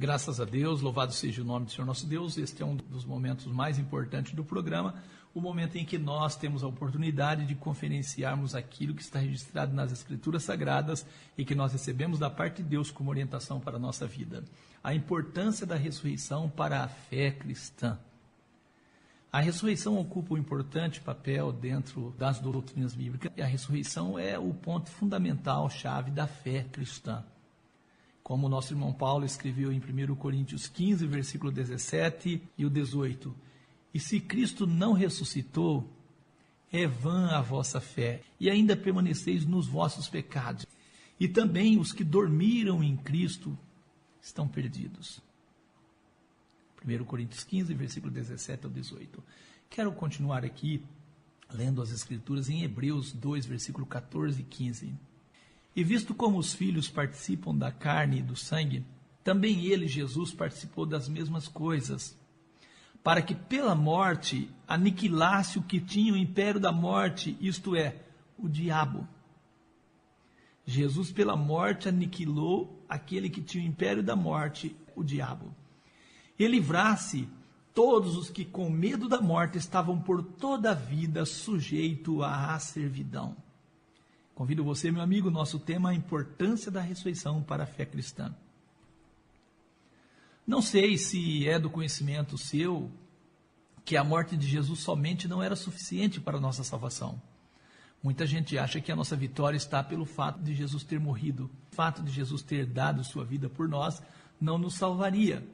Graças a Deus, louvado seja o nome do Senhor nosso Deus. Este é um dos momentos mais importantes do programa, o momento em que nós temos a oportunidade de conferenciarmos aquilo que está registrado nas Escrituras Sagradas e que nós recebemos da parte de Deus como orientação para a nossa vida. A importância da ressurreição para a fé cristã. A ressurreição ocupa um importante papel dentro das doutrinas bíblicas. A ressurreição é o ponto fundamental, chave da fé cristã. Como o nosso irmão Paulo escreveu em 1 Coríntios 15, versículo 17 e o 18. E se Cristo não ressuscitou, é vã a vossa fé, e ainda permaneceis nos vossos pecados. E também os que dormiram em Cristo estão perdidos. 1 Coríntios 15, versículo 17 ao 18. Quero continuar aqui, lendo as Escrituras em Hebreus 2, versículo 14 e 15. E visto como os filhos participam da carne e do sangue, também ele, Jesus, participou das mesmas coisas, para que pela morte aniquilasse o que tinha o império da morte, isto é, o diabo. Jesus pela morte aniquilou aquele que tinha o império da morte, o diabo. E livrasse todos os que com medo da morte estavam por toda a vida sujeitos à servidão. Convido você, meu amigo, nosso tema é a importância da ressurreição para a fé cristã. Não sei se é do conhecimento seu que a morte de Jesus somente não era suficiente para a nossa salvação. Muita gente acha que a nossa vitória está pelo fato de Jesus ter morrido. O fato de Jesus ter dado sua vida por nós não nos salvaria.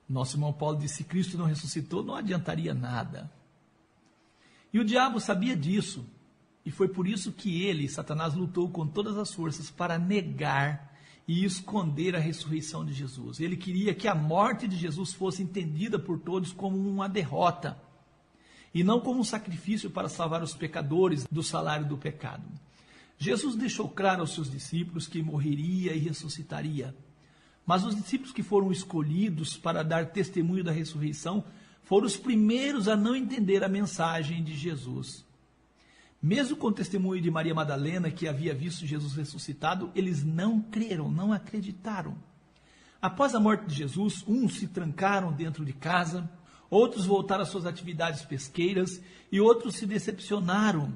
Nosso irmão Paulo disse: se Cristo não ressuscitou, não adiantaria nada. E o diabo sabia disso. E foi por isso que ele, Satanás, lutou com todas as forças para negar e esconder a ressurreição de Jesus. Ele queria que a morte de Jesus fosse entendida por todos como uma derrota, e não como um sacrifício para salvar os pecadores do salário do pecado. Jesus deixou claro aos seus discípulos que morreria e ressuscitaria. Mas os discípulos que foram escolhidos para dar testemunho da ressurreição foram os primeiros a não entender a mensagem de Jesus. Mesmo com o testemunho de Maria Madalena, que havia visto Jesus ressuscitado, eles não creram, não acreditaram. Após a morte de Jesus, uns se trancaram dentro de casa, outros voltaram às suas atividades pesqueiras e outros se decepcionaram.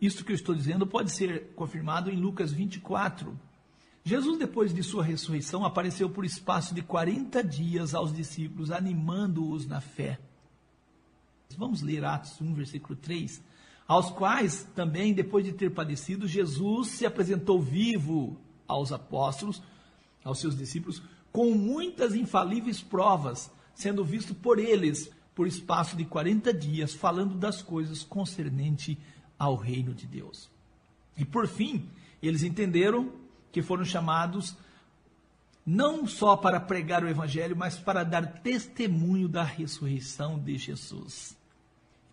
Isso que eu estou dizendo pode ser confirmado em Lucas 24. Jesus, depois de sua ressurreição, apareceu por espaço de 40 dias aos discípulos, animando-os na fé. Vamos ler Atos 1, versículo 3. Aos quais também, depois de ter padecido, Jesus se apresentou vivo aos apóstolos, aos seus discípulos, com muitas infalíveis provas, sendo visto por eles por espaço de 40 dias, falando das coisas concernentes ao reino de Deus. E por fim, eles entenderam que foram chamados não só para pregar o evangelho, mas para dar testemunho da ressurreição de Jesus.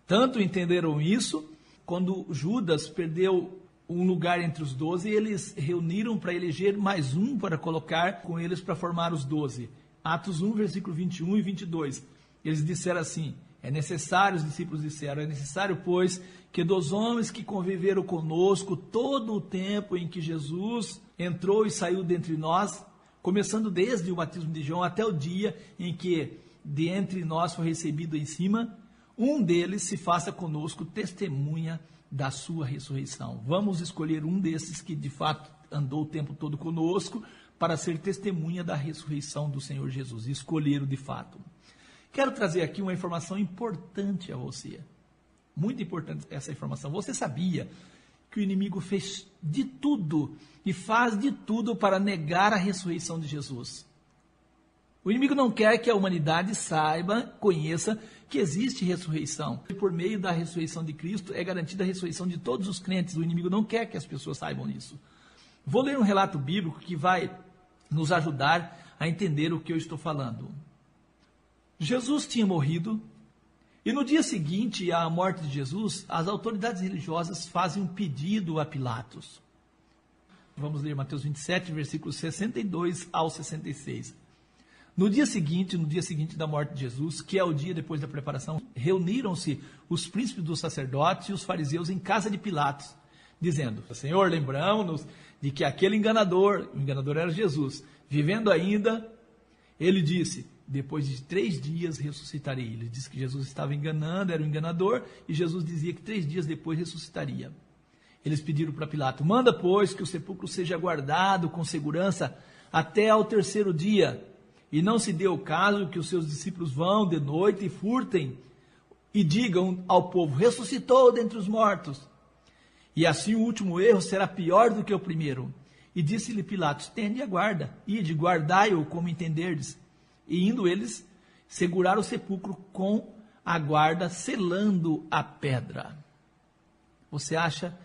Tanto entenderam isso, quando Judas perdeu um lugar entre os 12, eles reuniram para eleger mais um para colocar com eles para formar os 12. Atos 1, versículo 21 e 22. Eles disseram assim: é necessário, os discípulos disseram, é necessário, pois, que dos homens que conviveram conosco todo o tempo em que Jesus entrou e saiu dentre nós, começando desde o batismo de João até o dia em que de entre nós foi recebido em cima, um deles se faça conosco testemunha da sua ressurreição. Vamos escolher um desses que de fato andou o tempo todo conosco para ser testemunha da ressurreição do Senhor Jesus. Escolheram de fato. Quero trazer aqui uma informação importante a você. Muito importante essa informação. Você sabia que o inimigo fez de tudo e faz de tudo para negar a ressurreição de Jesus? O inimigo não quer que a humanidade saiba, conheça que existe ressurreição. E por meio da ressurreição de Cristo é garantida a ressurreição de todos os crentes. O inimigo não quer que as pessoas saibam isso. Vou ler um relato bíblico que vai nos ajudar a entender o que eu estou falando. Jesus tinha morrido e no dia seguinte à morte de Jesus, as autoridades religiosas fazem um pedido a Pilatos. Vamos ler Mateus 27, versículos 62 ao 66. No dia seguinte da morte de Jesus, que é o dia depois da preparação, reuniram-se os príncipes dos sacerdotes e os fariseus em casa de Pilatos, dizendo: Senhor, lembramos-nos de que aquele enganador, o enganador era Jesus, Vivendo ainda, ele disse, depois de 3 dias ressuscitarei. Ele disse que Jesus estava enganando, era um enganador, e Jesus dizia que 3 dias depois ressuscitaria. Eles pediram para Pilato, manda, pois, que o sepulcro seja guardado com segurança até ao 3º dia, e não se dê o caso que os seus discípulos vão de noite e furtem, e digam ao povo, ressuscitou dentre os mortos. E assim o último erro será pior do que o primeiro. E disse-lhe Pilatos, tende a guarda, ide, guardai-o como entenderdes. E indo eles, seguraram o sepulcro com a guarda, selando a pedra. Você acha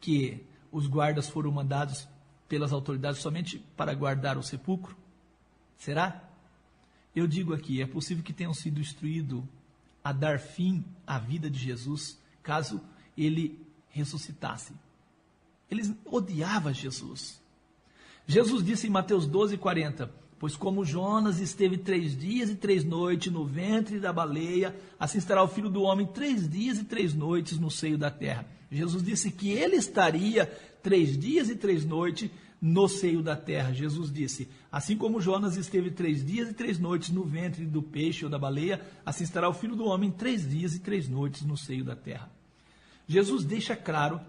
que os guardas foram mandados pelas autoridades somente para guardar o sepulcro? Será? Eu digo aqui, é possível que tenham sido instruídos a dar fim à vida de Jesus, caso ele ressuscitasse. Eles odiavam Jesus. Jesus disse em Mateus 12:40, pois como Jonas esteve 3 dias e 3 noites no ventre da baleia, assim estará o Filho do Homem 3 dias e 3 noites no seio da terra. Jesus disse que ele estaria 3 dias e 3 noites no seio da terra. Jesus disse, assim como Jonas esteve 3 dias e 3 noites no ventre do peixe ou da baleia, assim estará o Filho do Homem 3 dias e 3 noites no seio da terra. Jesus deixa claro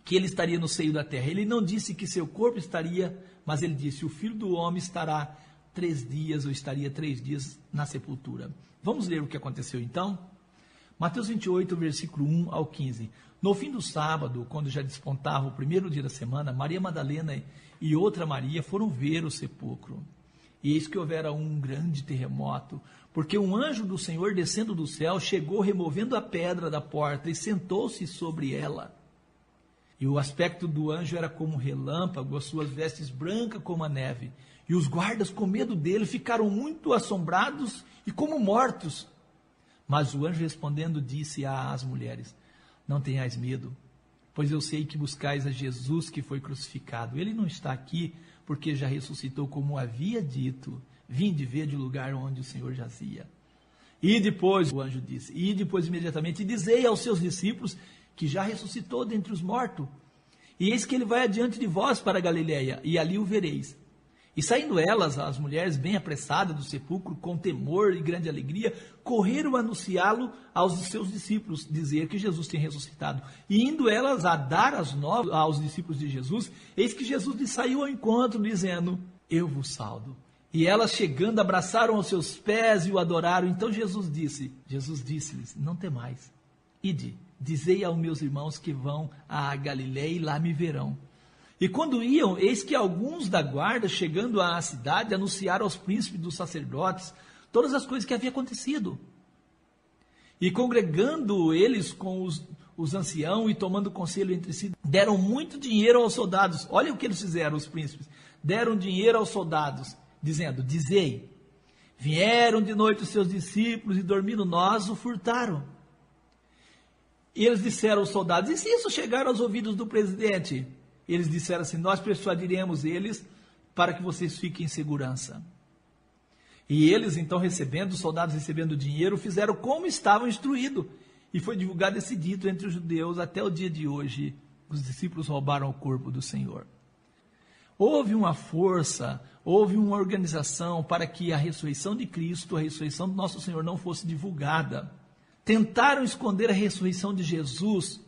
que ele estaria no seio da terra. Ele não disse que seu corpo estaria, mas ele disse, o Filho do Homem estará 3 dias, ou estaria 3 dias na sepultura. Vamos ler o que aconteceu então? Mateus 28, versículo 1 ao 15. No fim do sábado, quando já despontava o 1º dia da semana, Maria Madalena e outra Maria foram ver o sepulcro. E eis que houvera um grande terremoto, porque um anjo do Senhor descendo do céu chegou removendo a pedra da porta e sentou-se sobre ela. E o aspecto do anjo era como um relâmpago, as suas vestes brancas como a neve. E os guardas, com medo dele, ficaram muito assombrados e como mortos. Mas o anjo respondendo disse às mulheres, não tenhais medo, pois eu sei que buscais a Jesus que foi crucificado. Ele não está aqui, porque já ressuscitou como havia dito. Vinde ver de lugar onde o Senhor jazia. E depois, o anjo disse, e depois imediatamente, dizei aos seus discípulos que já ressuscitou dentre os mortos. E eis que ele vai adiante de vós para a Galileia, e ali o vereis. E saindo elas, as mulheres bem apressadas do sepulcro, com temor e grande alegria, correram a anunciá-lo aos seus discípulos, dizer que Jesus tinha ressuscitado. E indo elas a dar as novas aos discípulos de Jesus, eis que Jesus lhes saiu ao encontro, dizendo, eu vos saldo. E elas chegando, abraçaram aos seus pés e o adoraram. Então Jesus disse-lhes, não temais, ide, dizei aos meus irmãos que vão à Galileia e lá me verão. E quando iam, eis que alguns da guarda, chegando à cidade, anunciaram aos príncipes dos sacerdotes todas as coisas que haviam acontecido. E congregando eles com os anciãos e tomando conselho entre si, deram muito dinheiro aos soldados. Olha o que eles fizeram, os príncipes. Deram dinheiro aos soldados, dizendo, dizei, vieram de noite os seus discípulos e dormindo nós o furtaram. E eles disseram aos soldados, e se isso chegar aos ouvidos do presidente? Eles disseram assim, nós persuadiremos eles para que vocês fiquem em segurança. E eles então recebendo, os soldados recebendo dinheiro, fizeram como estavam instruídos. E foi divulgado esse dito entre os judeus até o dia de hoje. Os discípulos roubaram o corpo do Senhor. Houve uma força, houve uma organização para que a ressurreição de Cristo, a ressurreição do nosso Senhor não fosse divulgada. Tentaram esconder a ressurreição de Jesus,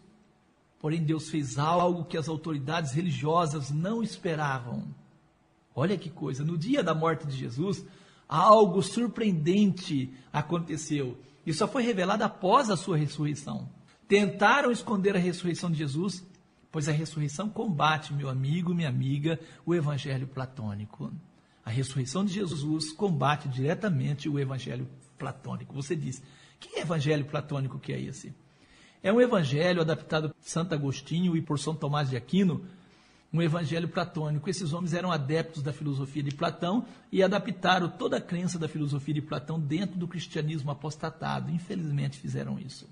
porém Deus fez algo que as autoridades religiosas não esperavam. Olha que coisa, no dia da morte de Jesus, algo surpreendente aconteceu. E só foi revelado após a sua ressurreição. Tentaram esconder a ressurreição de Jesus, pois a ressurreição combate, meu amigo, minha amiga, o evangelho platônico. A ressurreição de Jesus combate diretamente o evangelho platônico. Você diz, que evangelho platônico que é esse? É um evangelho adaptado por Santo Agostinho e por São Tomás de Aquino, um evangelho platônico. Esses homens eram adeptos da filosofia de Platão e adaptaram toda a crença da filosofia de Platão dentro do cristianismo apostatado. Infelizmente fizeram isso.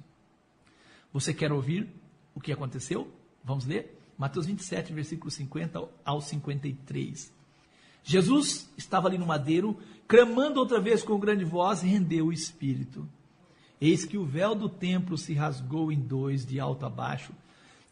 Você quer ouvir o que aconteceu? Vamos ler? Mateus 27, versículo 50 ao 53. Jesus estava ali no madeiro, clamando outra vez com grande voz, e rendeu o espírito. Eis que o véu do templo se rasgou em dois, de alto a baixo,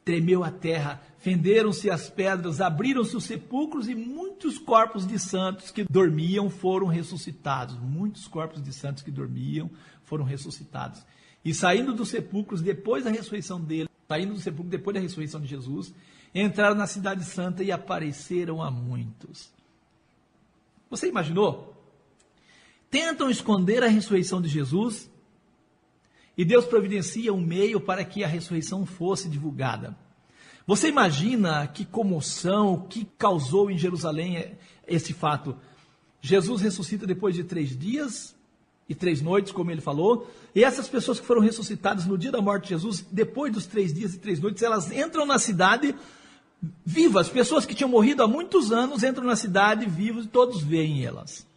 tremeu a terra, fenderam-se as pedras, abriram-se os sepulcros e muitos corpos de santos que dormiam foram ressuscitados. Muitos corpos de santos que dormiam foram ressuscitados. E saindo dos sepulcros, depois da ressurreição dele, saindo do sepulcro depois da ressurreição de Jesus, entraram na cidade santa e apareceram a muitos. Você imaginou? Tentam esconder a ressurreição de Jesus e Deus providencia um meio para que a ressurreição fosse divulgada. Você imagina que comoção, que causou em Jerusalém esse fato? Jesus ressuscita depois de 3 dias e 3 noites, como ele falou, e essas pessoas que foram ressuscitadas no dia da morte de Jesus, depois dos 3 dias e 3 noites, elas entram na cidade vivas. Pessoas que tinham morrido há muitos anos entram na cidade vivas e todos veem elas.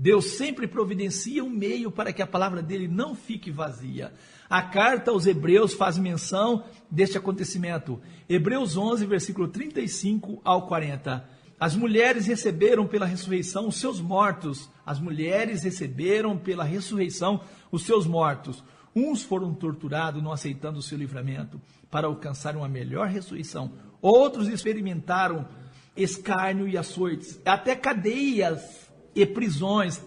Deus sempre providencia um meio para que a palavra dele não fique vazia. A carta aos Hebreus faz menção deste acontecimento. Hebreus 11, versículo 35 ao 40. As mulheres receberam pela ressurreição os seus mortos. As mulheres receberam pela ressurreição os seus mortos. Uns foram torturados, não aceitando o seu livramento, para alcançar uma melhor ressurreição. Outros experimentaram escárnio e açoites, até cadeias e prisões,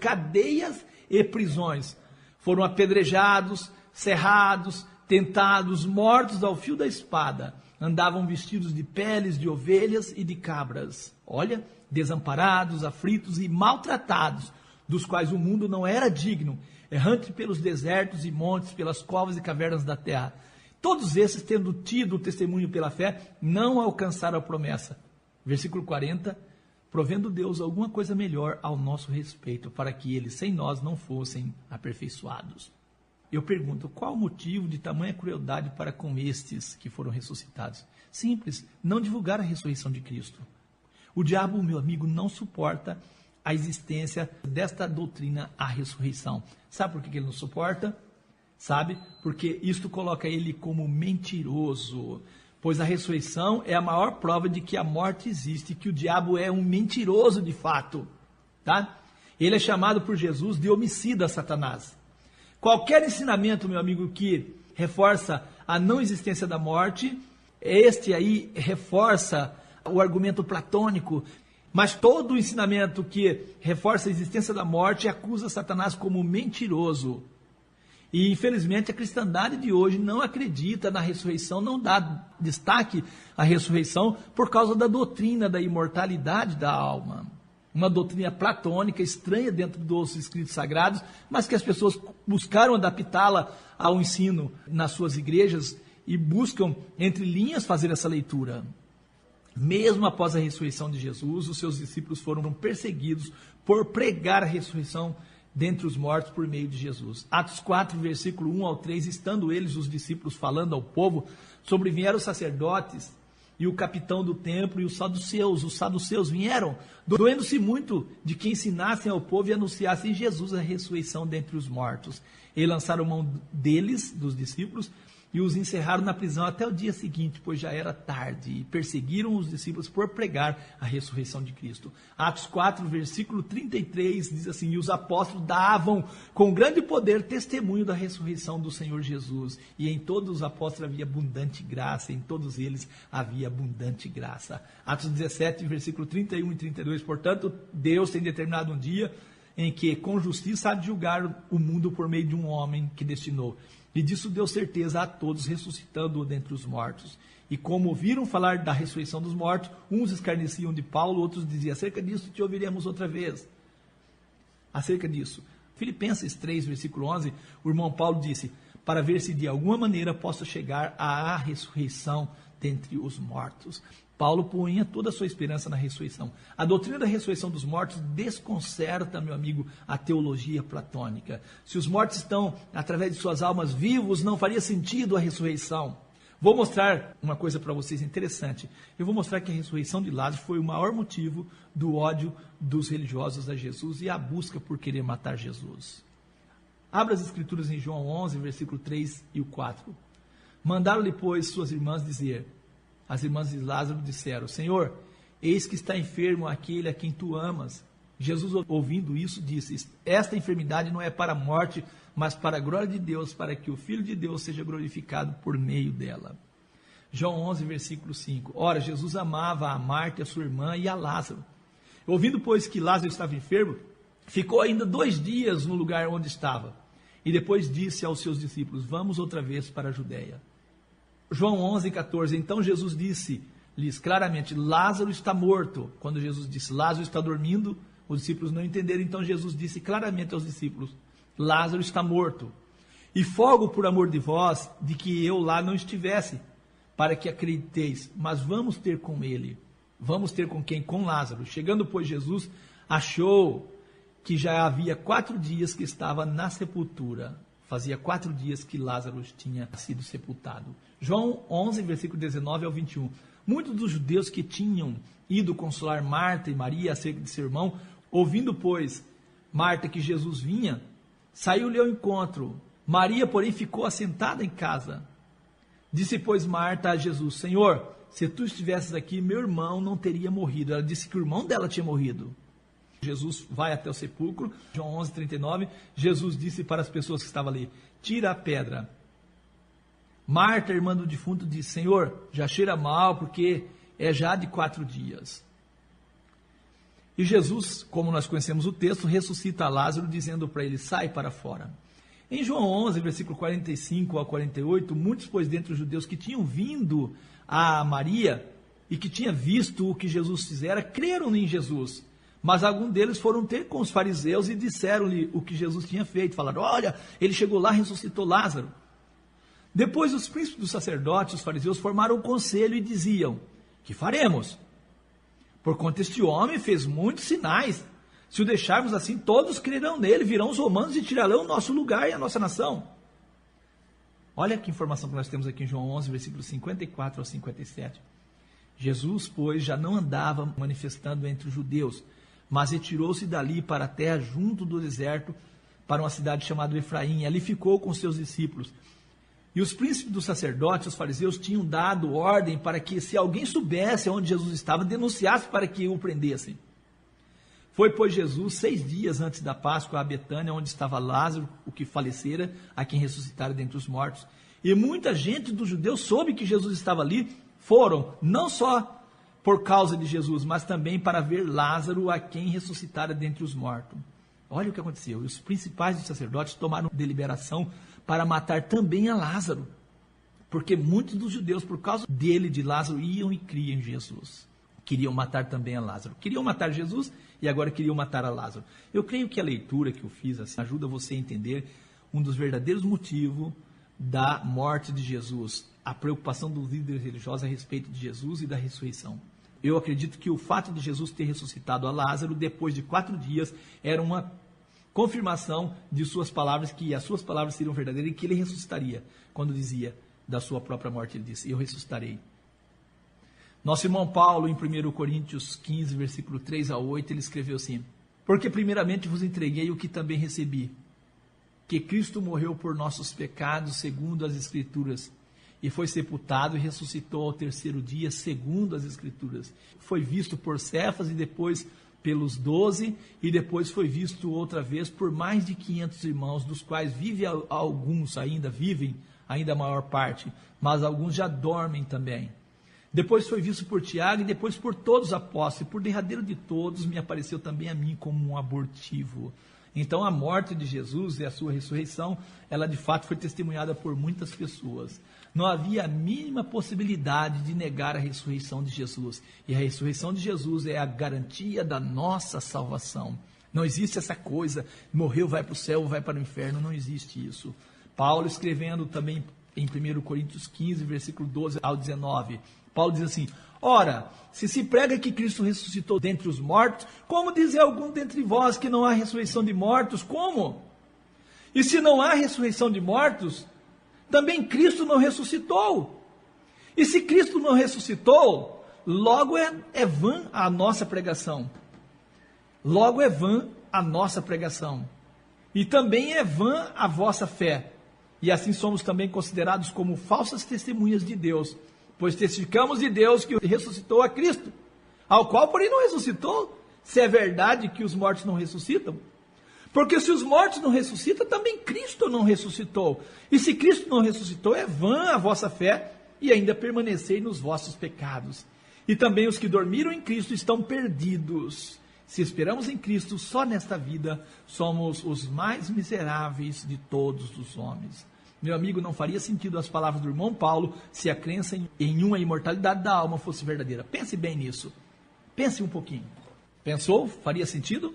foram apedrejados, cerrados, tentados, mortos ao fio da espada, andavam vestidos de peles de ovelhas e de cabras, olha, desamparados, aflitos e maltratados, dos quais o mundo não era digno, errante pelos desertos e montes, pelas covas e cavernas da terra. Todos esses, tendo tido o testemunho pela fé, não alcançaram a promessa. Versículo 40, provendo Deus alguma coisa melhor ao nosso respeito, para que eles sem nós não fossem aperfeiçoados. Eu pergunto, qual o motivo de tamanha crueldade para com estes que foram ressuscitados? Simples, não divulgar a ressurreição de Cristo. O diabo, meu amigo, não suporta a existência desta doutrina, a ressurreição. Sabe por que ele não suporta? Sabe? Porque isto coloca ele como mentiroso. Pois a ressurreição é a maior prova de que a morte existe, que o diabo é um mentiroso de fato. Tá? Ele é chamado por Jesus de homicida, Satanás. Qualquer ensinamento, meu amigo, que reforça a não existência da morte, este aí reforça o argumento platônico, mas todo ensinamento que reforça a existência da morte acusa Satanás como mentiroso. E infelizmente a cristandade de hoje não acredita na ressurreição, não dá destaque à ressurreição por causa da doutrina da imortalidade da alma. Uma doutrina platônica, estranha dentro dos escritos sagrados, mas que as pessoas buscaram adaptá-la ao ensino nas suas igrejas e buscam, entre linhas, fazer essa leitura. Mesmo após a ressurreição de Jesus, os seus discípulos foram perseguidos por pregar a ressurreição dentre os mortos por meio de Jesus. Atos 4, versículo 1 ao 3, estando eles, os discípulos, falando ao povo, sobrevieram os sacerdotes e o capitão do templo e os saduceus vieram, doendo-se muito de que ensinassem ao povo e anunciassem Jesus a ressurreição dentre os mortos. E lançaram mão deles, dos discípulos, e os encerraram na prisão até o dia seguinte, pois já era tarde, e perseguiram os discípulos por pregar a ressurreição de Cristo. Atos 4, versículo 33, diz assim, e os apóstolos davam com grande poder testemunho da ressurreição do Senhor Jesus, e em todos os apóstolos havia abundante graça, em todos eles havia abundante graça. Atos 17, versículo 31 e 32, portanto, Deus tem determinado um dia em que com justiça há de julgar o mundo por meio de um homem que destinou. E disso deu certeza a todos, ressuscitando-o dentre os mortos. E como ouviram falar da ressurreição dos mortos, uns escarneciam de Paulo, outros diziam, acerca disso te ouviremos outra vez. Acerca disso. Filipenses 3, versículo 11, o irmão Paulo disse, para ver se de alguma maneira posso chegar à ressurreição dentre os mortos. Paulo punha toda a sua esperança na ressurreição. A doutrina da ressurreição dos mortos desconcerta, meu amigo, a teologia platônica. Se os mortos estão, através de suas almas, vivos, não faria sentido a ressurreição. Vou mostrar uma coisa para vocês interessante. Eu vou mostrar que a ressurreição de Lázaro foi o maior motivo do ódio dos religiosos a Jesus e a busca por querer matar Jesus. Abra as escrituras em João 11, versículo 3 e o 4. Mandaram-lhe, pois, suas irmãs dizer... As irmãs de Lázaro disseram, Senhor, eis que está enfermo aquele a quem tu amas. Jesus, ouvindo isso, disse, esta enfermidade não é para a morte, mas para a glória de Deus, para que o Filho de Deus seja glorificado por meio dela. João 11, versículo 5. Ora, Jesus amava a Marta, a sua irmã e a Lázaro. Ouvindo, pois, que Lázaro estava enfermo, ficou ainda 2 dias no lugar onde estava. E depois disse aos seus discípulos: vamos outra vez para a Judeia. João 11, 14. Então Jesus disse-lhes claramente: Lázaro está morto. Quando Jesus disse Lázaro está dormindo, os discípulos não entenderam. Então Jesus disse claramente aos discípulos: Lázaro está morto. E folgo por amor de vós, de que eu lá não estivesse, para que acrediteis. Mas vamos ter com ele. Vamos ter com quem? Com Lázaro. Chegando, pois, Jesus achou que já havia 4 dias que estava na sepultura. Fazia 4 dias que Lázaro tinha sido sepultado. João 11, versículo 19 ao 21. Muitos dos judeus que tinham ido consolar Marta e Maria acerca de seu irmão, ouvindo, pois, Marta que Jesus vinha, saiu-lhe ao encontro. Maria, porém, ficou assentada em casa. Disse, pois, Marta a Jesus: Senhor, se tu estivesses aqui, meu irmão não teria morrido. Ela disse que o irmão dela tinha morrido. Jesus vai até o sepulcro. João 11, 39. Jesus disse para as pessoas que estavam ali: tira a pedra. Marta, irmã do defunto, disse: Senhor, já cheira mal, porque é já de 4 dias. E Jesus, como nós conhecemos o texto, ressuscita Lázaro, dizendo para ele: sai para fora. Em João 11, versículo 45 ao 48, muitos, pois, dentre os judeus que tinham vindo a Maria e que tinham visto o que Jesus fizera, creram em Jesus. Mas alguns deles foram ter com os fariseus e disseram-lhe o que Jesus tinha feito. Falaram: olha, ele chegou lá e ressuscitou Lázaro. Depois os príncipes dos sacerdotes, os fariseus, formaram um conselho e diziam: que faremos? Porquanto este homem fez muitos sinais. Se o deixarmos assim, todos crerão nele, virão os romanos e tirarão o nosso lugar e a nossa nação. Olha que informação que nós temos aqui em João 11, versículos 54 ao 57. Jesus, pois, já não andava manifestando entre os judeus, mas retirou-se dali para a terra junto do deserto, para uma cidade chamada Efraim. Ali ficou com seus discípulos. E os príncipes dos sacerdotes, os fariseus, tinham dado ordem para que, se alguém soubesse onde Jesus estava, denunciasse para que o prendessem. Foi, pois, Jesus 6 dias antes da Páscoa a Betânia, onde estava Lázaro, o que falecera, a quem ressuscitara dentre os mortos. E muita gente dos judeus soube que Jesus estava ali. Foram, não só por causa de Jesus, mas também para ver Lázaro, a quem ressuscitara dentre os mortos. Olha o que aconteceu. E os principais dos sacerdotes tomaram deliberação para matar também a Lázaro, porque muitos dos judeus, por causa dele, de Lázaro, iam e criam em Jesus. Queriam matar também a Lázaro. Queriam matar Jesus e agora queriam matar a Lázaro. Eu creio que a leitura que eu fiz assim, ajuda você a entender um dos verdadeiros motivos da morte de Jesus, a preocupação dos líderes religiosos a respeito de Jesus e da ressurreição. Eu acredito que o fato de Jesus ter ressuscitado a Lázaro depois de 4 dias era uma confirmação de suas palavras, que as suas palavras seriam verdadeiras e que ele ressuscitaria. Quando dizia da sua própria morte, ele disse: eu ressuscitarei. Nosso irmão Paulo, em 1 Coríntios 15, versículo 3 a 8, ele escreveu assim: porque primeiramente vos entreguei o que também recebi, que Cristo morreu por nossos pecados, segundo as Escrituras, e foi sepultado e ressuscitou ao 3º dia, segundo as Escrituras. Foi visto por Cefas e depois pelos 12, e depois foi visto outra vez por mais de 500 irmãos, dos quais alguns ainda vivem, ainda a maior parte, mas alguns já dormem também. Depois foi visto por Tiago e depois por todos os apóstolos, e por derradeiro de todos me apareceu também a mim como um abortivo. Então a morte de Jesus e a sua ressurreição, ela de fato foi testemunhada por muitas pessoas. Não havia a mínima possibilidade de negar a ressurreição de Jesus. E a ressurreição de Jesus é a garantia da nossa salvação. Não existe essa coisa, morreu, vai para o céu, vai para o inferno, não existe isso. Paulo, escrevendo também em 1 Coríntios 15, versículo 12 ao 19, Paulo diz assim: ora, se prega que Cristo ressuscitou dentre os mortos, como dizer algum dentre vós que não há ressurreição de mortos? Como? E se não há ressurreição de mortos, também Cristo não ressuscitou. E se Cristo não ressuscitou, logo é vã a nossa pregação. Logo é vã a nossa pregação. E também é vã a vossa fé. E assim somos também considerados como falsas testemunhas de Deus, pois testificamos de Deus que ressuscitou a Cristo, ao qual, porém, não ressuscitou, se é verdade que os mortos não ressuscitam. Porque se os mortos não ressuscitam, também Cristo não ressuscitou. E se Cristo não ressuscitou, é vã a vossa fé, e ainda permanecei nos vossos pecados. E também os que dormiram em Cristo estão perdidos. Se esperamos em Cristo só nesta vida, somos os mais miseráveis de todos os homens. Meu amigo, não faria sentido as palavras do irmão Paulo se a crença em uma imortalidade da alma fosse verdadeira. Pense bem nisso. Pense um pouquinho. Pensou? Faria sentido?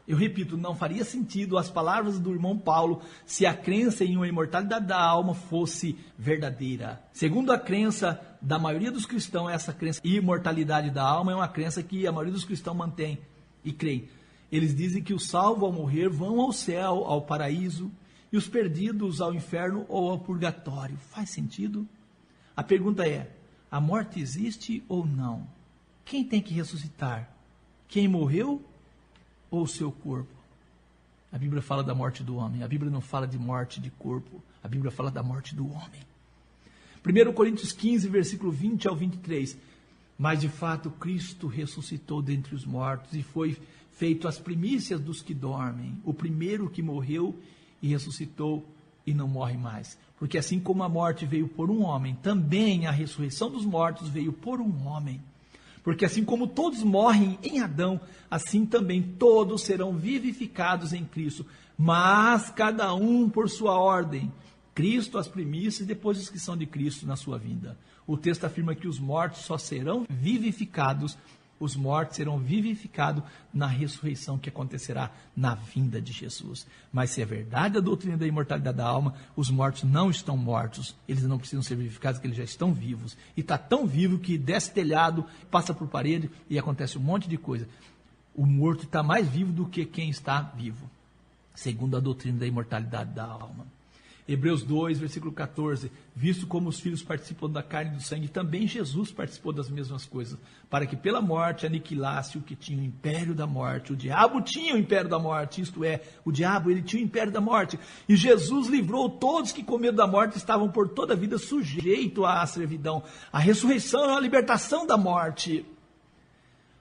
Eu repito, não faria sentido as palavras do irmão Paulo se a crença em uma imortalidade da alma fosse verdadeira. Segundo a crença da maioria dos cristãos, essa crença em imortalidade da alma é uma crença que a maioria dos cristãos mantém e crê. Eles dizem que os salvos ao morrer vão ao céu, ao paraíso, e os perdidos ao inferno ou ao purgatório. Faz sentido? A pergunta é, a morte existe ou não? Quem tem que ressuscitar? Quem morreu ou o seu corpo? A Bíblia fala da morte do homem. A Bíblia não fala de morte de corpo. A Bíblia fala da morte do homem. 1 Coríntios 15, versículo 20 ao 23. Mas de fato Cristo ressuscitou dentre os mortos e foi feito as primícias dos que dormem. O primeiro que morreu e ressuscitou e não morre mais. Porque assim como a morte veio por um homem, também a ressurreição dos mortos veio por um homem. Porque assim como todos morrem em Adão, assim também todos serão vivificados em Cristo. Mas cada um por sua ordem. Cristo as primícias e depois os que são de Cristo na sua vinda. O texto afirma que os mortos só serão vivificados. Os mortos serão vivificados na ressurreição que acontecerá na vinda de Jesus. Mas se é verdade a doutrina da imortalidade da alma, os mortos não estão mortos. Eles não precisam ser vivificados, porque eles já estão vivos. E está tão vivo que desce telhado, passa por parede e acontece um monte de coisa. O morto está mais vivo do que quem está vivo, segundo a doutrina da imortalidade da alma. Hebreus 2, versículo 14, visto como os filhos participam da carne e do sangue, também Jesus participou das mesmas coisas, para que pela morte aniquilasse o que tinha o império da morte. O diabo tinha o império da morte, isto é, o diabo ele tinha o império da morte, e Jesus livrou todos que com medo da morte estavam por toda a vida sujeitos à servidão. A ressurreição é a libertação da morte.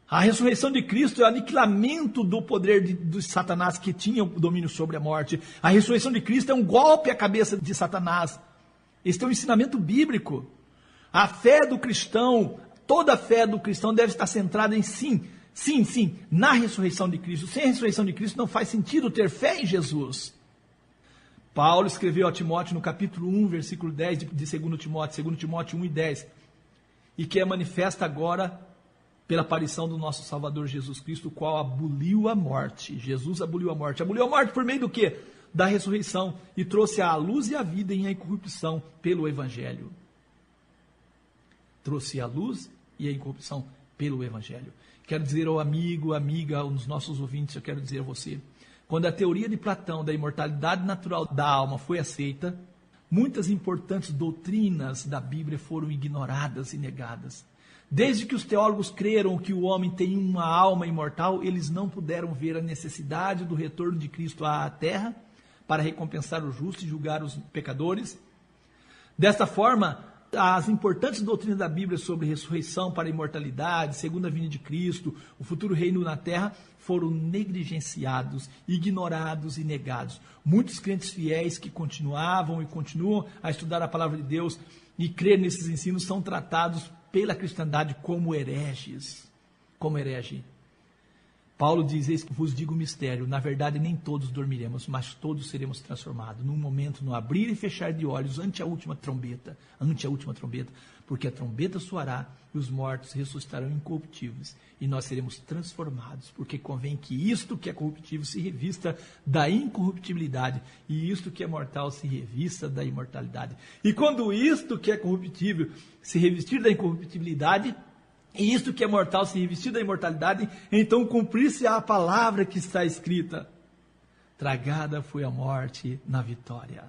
A ressurreição de Cristo é o aniquilamento do poder de Satanás que tinha o domínio sobre a morte. A ressurreição de Cristo é um golpe à cabeça de Satanás. Este é um ensinamento bíblico. A fé do cristão, toda a fé do cristão deve estar centrada em sim, na ressurreição de Cristo. Sem a ressurreição de Cristo não faz sentido ter fé em Jesus. Paulo escreveu a Timóteo no capítulo 1, versículo 10 de 2 Timóteo 1 e 10, e que é manifesta agora pela aparição do nosso Salvador Jesus Cristo, o qual aboliu a morte. Jesus aboliu a morte. Aboliu a morte por meio do quê? Da ressurreição. E trouxe a luz e a vida em a incorrupção pelo Evangelho. Trouxe a luz e a incorrupção pelo Evangelho. Quero dizer ao amigo, amiga, aos nossos ouvintes, eu quero dizer a você, quando a teoria de Platão da imortalidade natural da alma foi aceita, muitas importantes doutrinas da Bíblia foram ignoradas e negadas. Desde que os teólogos creram que o homem tem uma alma imortal, eles não puderam ver a necessidade do retorno de Cristo à terra para recompensar os justos e julgar os pecadores. Desta forma, as importantes doutrinas da Bíblia sobre ressurreição para a imortalidade, segunda vinda de Cristo, o futuro reino na terra, foram negligenciados, ignorados e negados. Muitos crentes fiéis que continuavam e continuam a estudar a palavra de Deus e crer nesses ensinos são tratados pela cristandade como hereges. Como herege. Paulo diz, eis que vos digo o mistério, na verdade nem todos dormiremos, mas todos seremos transformados, num momento, no abrir e fechar de olhos, ante a última trombeta, porque a trombeta soará e os mortos ressuscitarão incorruptíveis, e nós seremos transformados, porque convém que isto que é corruptível se revista da incorruptibilidade, e isto que é mortal se revista da imortalidade. E quando isto que é corruptível se revestir da incorruptibilidade, e isto que é mortal se revestir da imortalidade, então cumprir-se a palavra que está escrita: tragada foi a morte na vitória.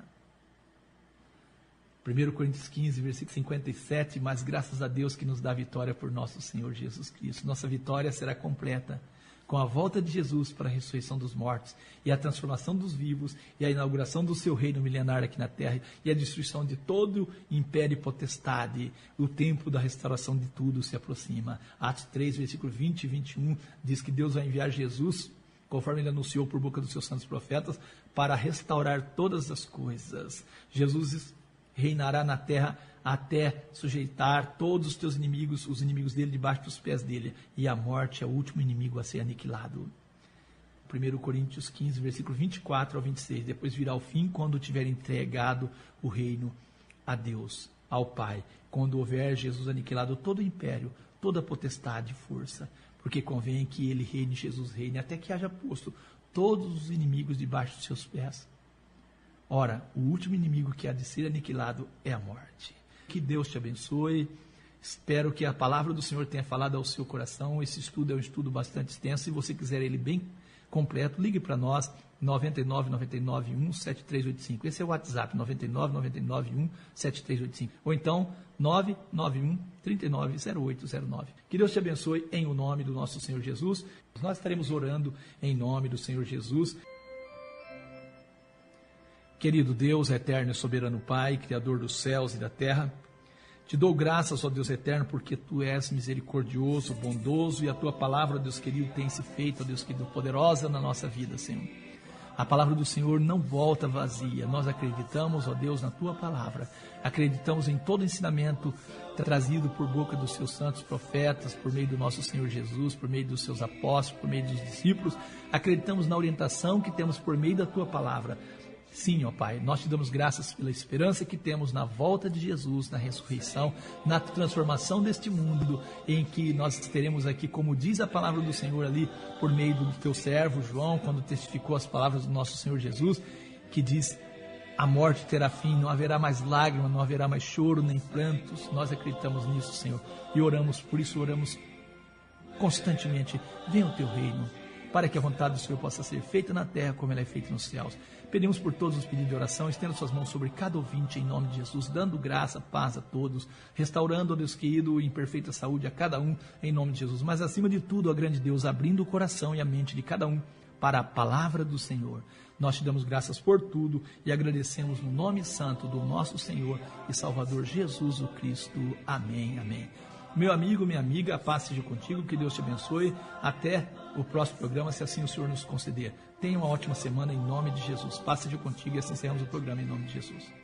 1 Coríntios 15, versículo 57, mas graças a Deus que nos dá vitória por nosso Senhor Jesus Cristo. Nossa vitória será completa com a volta de Jesus para a ressurreição dos mortos, e a transformação dos vivos, e a inauguração do seu reino milenar aqui na terra, e a destruição de todo império e potestade. O tempo da restauração de tudo se aproxima. Atos 3, versículo 20 e 21, diz que Deus vai enviar Jesus, conforme ele anunciou por boca dos seus santos profetas, para restaurar todas as coisas. Jesus reinará na terra até sujeitar todos os teus inimigos, os inimigos dele, debaixo dos pés dele. E a morte é o último inimigo a ser aniquilado. 1 Coríntios 15, versículo 24 ao 26. Depois virá o fim, quando tiver entregado o reino a Deus, ao Pai. Quando houver Jesus aniquilado todo o império, toda a potestade e força. Porque convém que ele reine, Jesus reine, até que haja posto todos os inimigos debaixo dos seus pés. Ora, o último inimigo que há de ser aniquilado é a morte. Que Deus te abençoe. Espero que a palavra do Senhor tenha falado ao seu coração. Esse estudo é um estudo bastante extenso. Se você quiser ele bem completo, ligue para nós, 99 99 1 7385. Esse é o WhatsApp, 99 99 1 7385. Ou então, 991 39 0809. Que Deus te abençoe em o nome do nosso Senhor Jesus. Nós estaremos orando em nome do Senhor Jesus. Querido Deus, eterno e soberano Pai, Criador dos céus e da terra, te dou graças, ó Deus eterno, porque Tu és misericordioso, bondoso, e a Tua palavra, ó Deus querido, tem se feito, ó Deus querido, poderosa na nossa vida, Senhor. A palavra do Senhor não volta vazia. Nós acreditamos, ó Deus, na Tua palavra. Acreditamos em todo ensinamento trazido por boca dos Seus santos profetas, por meio do nosso Senhor Jesus, por meio dos Seus apóstolos, por meio dos discípulos. Acreditamos na orientação que temos por meio da Tua palavra. Sim, ó Pai, nós te damos graças pela esperança que temos na volta de Jesus, na ressurreição, na transformação deste mundo, em que nós teremos aqui, como diz a palavra do Senhor ali, por meio do teu servo João, quando testificou as palavras do nosso Senhor Jesus, que diz: a morte terá fim, não haverá mais lágrimas, não haverá mais choro, nem prantos. Nós acreditamos nisso, Senhor, e oramos, por isso oramos constantemente: venha o teu reino, para que a vontade do Senhor possa ser feita na terra como ela é feita nos céus. Pedimos por todos os pedidos de oração, estenda suas mãos sobre cada ouvinte em nome de Jesus, dando graça, paz a todos, restaurando, ó Deus querido, em perfeita saúde a cada um em nome de Jesus. Mas acima de tudo, ó grande Deus, abrindo o coração e a mente de cada um para a palavra do Senhor. Nós te damos graças por tudo e agradecemos no nome santo do nosso Senhor e Salvador Jesus o Cristo. Amém, amém. Meu amigo, minha amiga, a paz seja contigo, que Deus te abençoe. Até o próximo programa, se assim o Senhor nos conceder. Tenha uma ótima semana em nome de Jesus. Paz seja contigo e assim encerramos o programa em nome de Jesus.